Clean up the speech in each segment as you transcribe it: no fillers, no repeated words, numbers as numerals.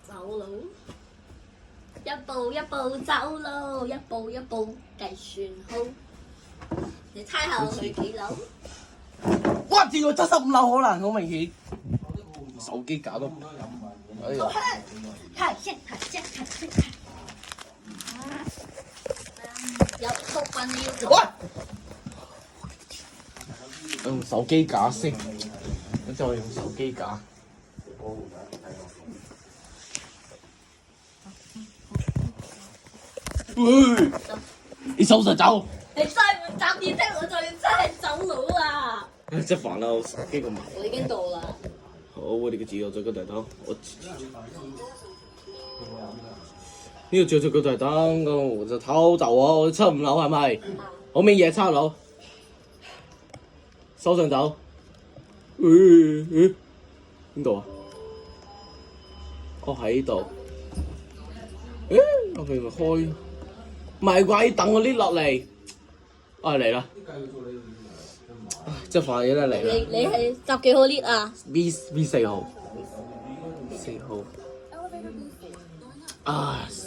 走佬，一步一步走路，一步一步計算好。你猜下我去幾樓？哇！跳到75樓可能好明顯，手機搞到，哎呀！睇先，有部分你要做。喂！用手機架先，我就用手機架。喂！你收實走。你再唔搭電梯，我就真係走佬啦！唉，真煩啦！我手機咁慢。我已經到啦。好，我哋嘅自由在嗰大燈，呢個照住嗰大燈，咁我就偷走啊！我75樓係咪？我咩嘢7樓？收上走。邊度啊？我喺度。我佢咪開？唔係啩？等我 lift 落嚟。嚟啦！真係煩嘢啦嚟啦！你係搭幾號 lift 啊 ？V 4號。4號。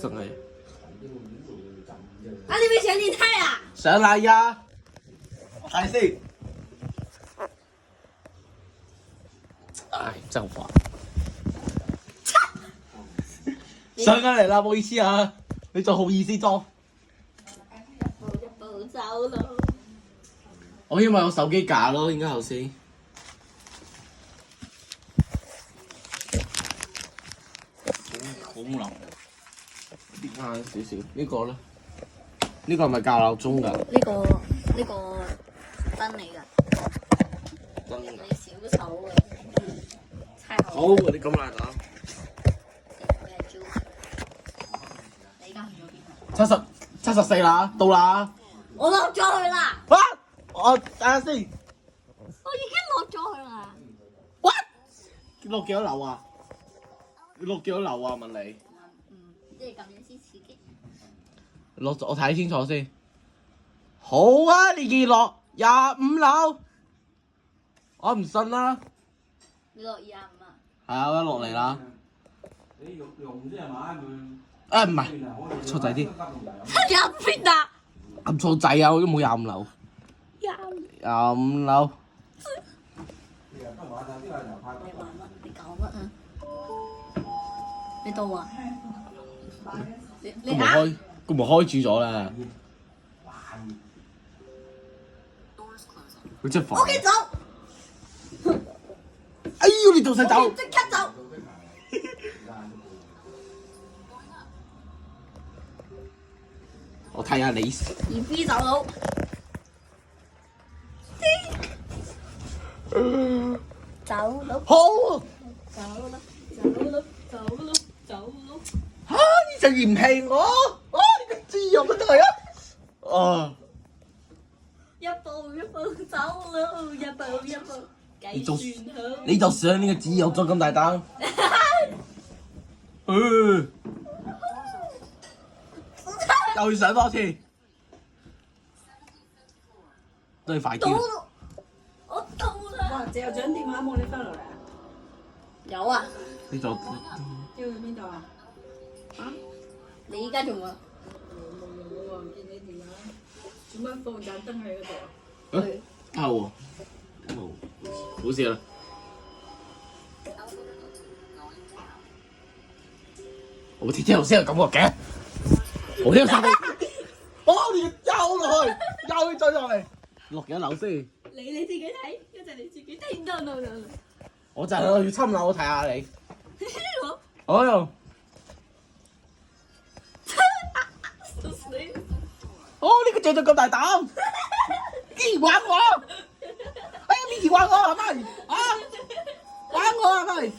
真係。啊！你未上電梯啊？上嚟呀！睇先。真煩。上緊嚟啦，唔好意思啊，你做好意思裝。一步走佬。我因為有手機架咯，應該頭先。好冷。啲啱少少，呢個咧？呢個係咪校鬧鐘㗎？呢個燈嚟㗎。燈㗎。你小手啊！猜好。好，你咁大膽。你而家去咗邊啊74啦，到啦。我落咗去啦。我睇下先。我已經落咗去啦。落幾多樓啊？你落幾多樓啊？問你。即係咁樣先刺激。落我睇清楚先。好啊，你見落25樓。我唔信啦。你落25啊？係啊，我落嚟啦。你用啫係嘛唔係，錯仔啲。入邊啊？撳錯仔啊！我都冇25樓。25樓。你玩乜？你搞乜啊？你到啊？你佢咪開住咗啦。佢真係煩。屋企走。哎呀！你做晒走。即刻走。我睇下你。二 B 走佬。走佬。好。走佬。走佬。走佬。走佬。你就嫌棄我？你個自由都得係啊！一步一步走佬，一步一步計算好。你就想呢個自由再咁大膽？又要上多次，都係快啲。我到啦。哇！謝校長電話冇你翻落嚟啊？有啊。你就丟去邊度啊？你依家仲啊？冇啊！唔見你電話，做乜放盞燈喺嗰度啊？喎，冇事啦。我天頭先有感覺嘅，我聽殺你，你又落去，又再落嚟，落幾多樓先？你自己睇，一陣你自己睇。No。我就係去侵樓睇下你。我又，呢個著到咁大膽，竟然玩我！哎呀，你玩我係咪？玩我係咪？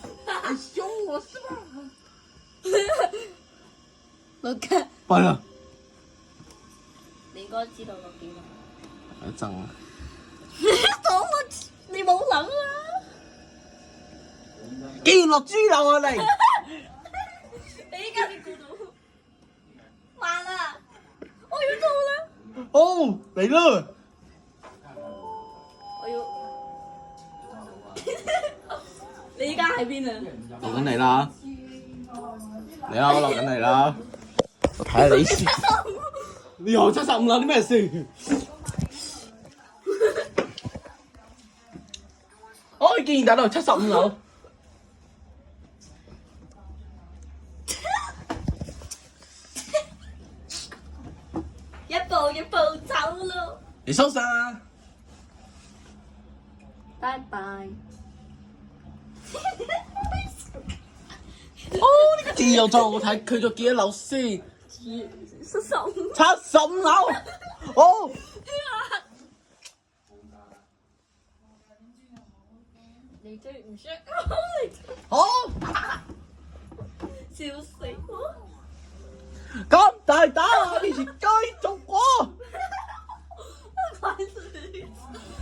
你兇我是吧？六級。弊啦！你應該知道六點啊。一陣啊！你冇諗啊！竟然落豬樓啊你！你依家邊估到？完啦！我要到啦！好嚟啦！我要。你依家喺邊啊？落緊嚟啦！嚟啦，我落緊嚟啦！我睇下你先。你又75啦？啲咩事？我竟然打到75樓。一步一步走咯。你收聲啊！拜拜。哦，呢個字又再我睇佢咗幾多樓先75。 ？75樓。哦。你追唔識？好。笑死我！咁大膽啊！以前繼續我。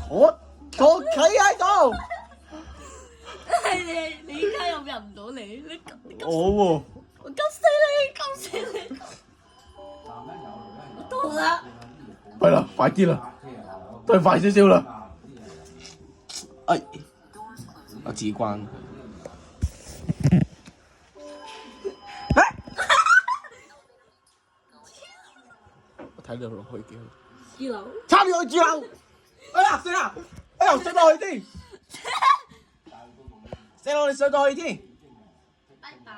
我企喺度。你依家又入唔到嚟，你我喎。我急死你！我到啦！係啦，快啲啦，都係快少少啦。哎，我自己關。我睇你落去幾好。2樓。差啲去2樓。哎呀，死啦！哎呀，上到去添。死佬，你上到去添。拜拜。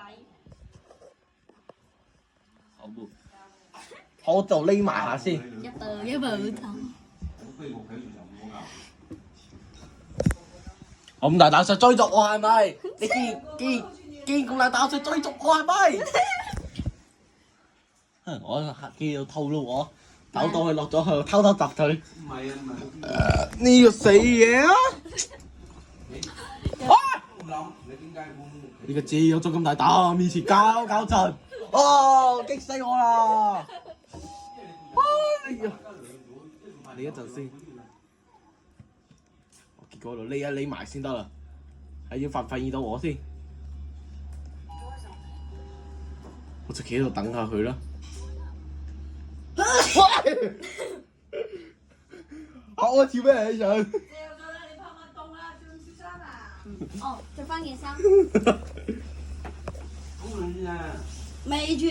好喎。我就匿埋下先。一步一步走。我咁大膽想追逐我係咪？你既然咁大膽想追逐我係咪？我既要套路我，走到去落咗去，偷偷揼佢。唔係啊，唔係。呢個死嘢啊！唔諗你點解會？呢個字有咗咁大膽，面前搞震，哦，激死我啦！哎呀，你一陣先，我結果度匿埋先得啦，係要發現到我先，我就企喺度等下佢啦。我跳咩起上？哦，着翻件衫。工人先啊！未住。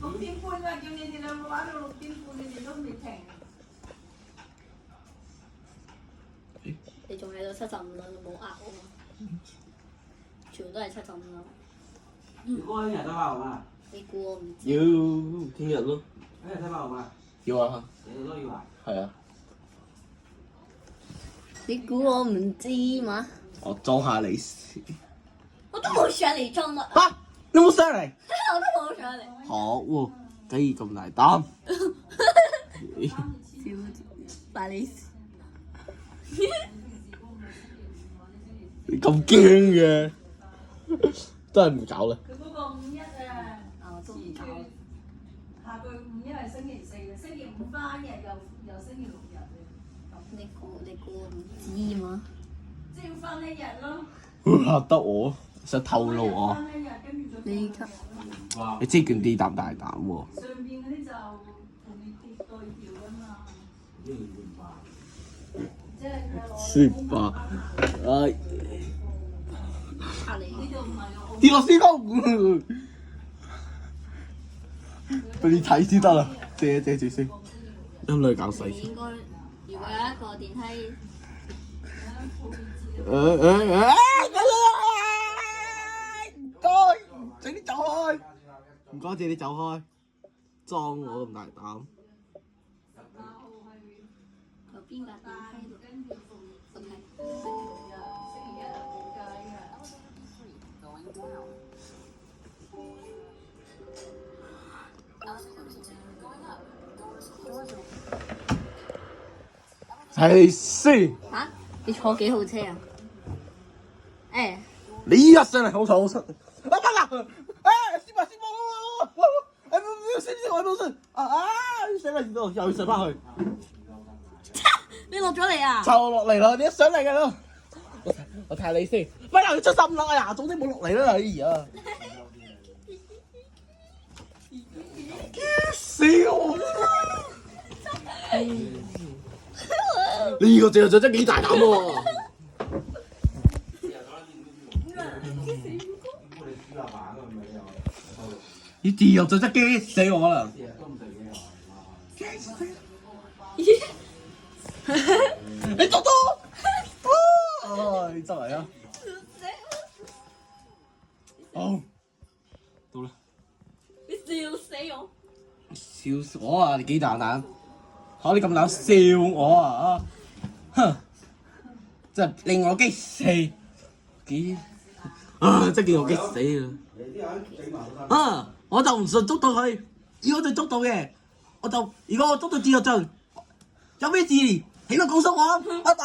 6點半啊！叫你哋兩個玩到6點半，你哋都未停。你仲喺度75樓，冇呃我嘛？全部都係75樓。你嗰日得爆嘛？你估我唔知？要聽日咯。嗰日得爆嘛？要啊。你都要啊？係啊。你估我唔知嘛？我裝下你先。我都冇上嚟裝乜。啊！你冇上嚟？我都冇上嚟。好喎，竟然咁大膽。笑把你事。你咁驚嘅，真係唔搞啦。佢嗰個5·1啊，我都唔搞。下個5·1係星期4嘅，星期5翻日又星期6日嘅。你估我唔知嘛？即係要翻1日咯。嚇得我，想透露我。翻1日，跟住再你級。你知佢啲膽大膽喎。上邊嗰啲就同你對調㗎嘛。即係佢攞。算吧，唉，嚇你。呢度唔係我。跌落師公。俾你睇先得啦，借住先。陰女搞細先。應該，如果有一個電梯。唔該，請你走開。唔該，借你走開。裝我咁大膽。嗰邊架電梯度。係先。嚇？你坐幾號車啊？誒。你一上嚟好嘈好嘈。啊得啦！師傅，先我冇事。上嚟又要上翻去。你落咗嚟啊？就落嚟啦！你一上嚟嘅啦。我睇下你先。咪又要75樓啊！呀，早啲冇落嚟啦！哎呀。笑我！呢個正就真幾大膽喎！我哋煮下飯啊，咪又收到。你自由就真激死我啦！日日都唔食嘢又激死！你捉到！你真係啊！好，到啦！你笑死我！笑死我啊！你幾大膽？嚇你咁膽笑我啊！哼！真係令我激死！幾啊！真係令我激死啊！你啲人整埋都得。啊！我就唔信捉到佢，如果佢捉到嘅，如果我捉到自由就有咩事，請到告訴我，拜拜。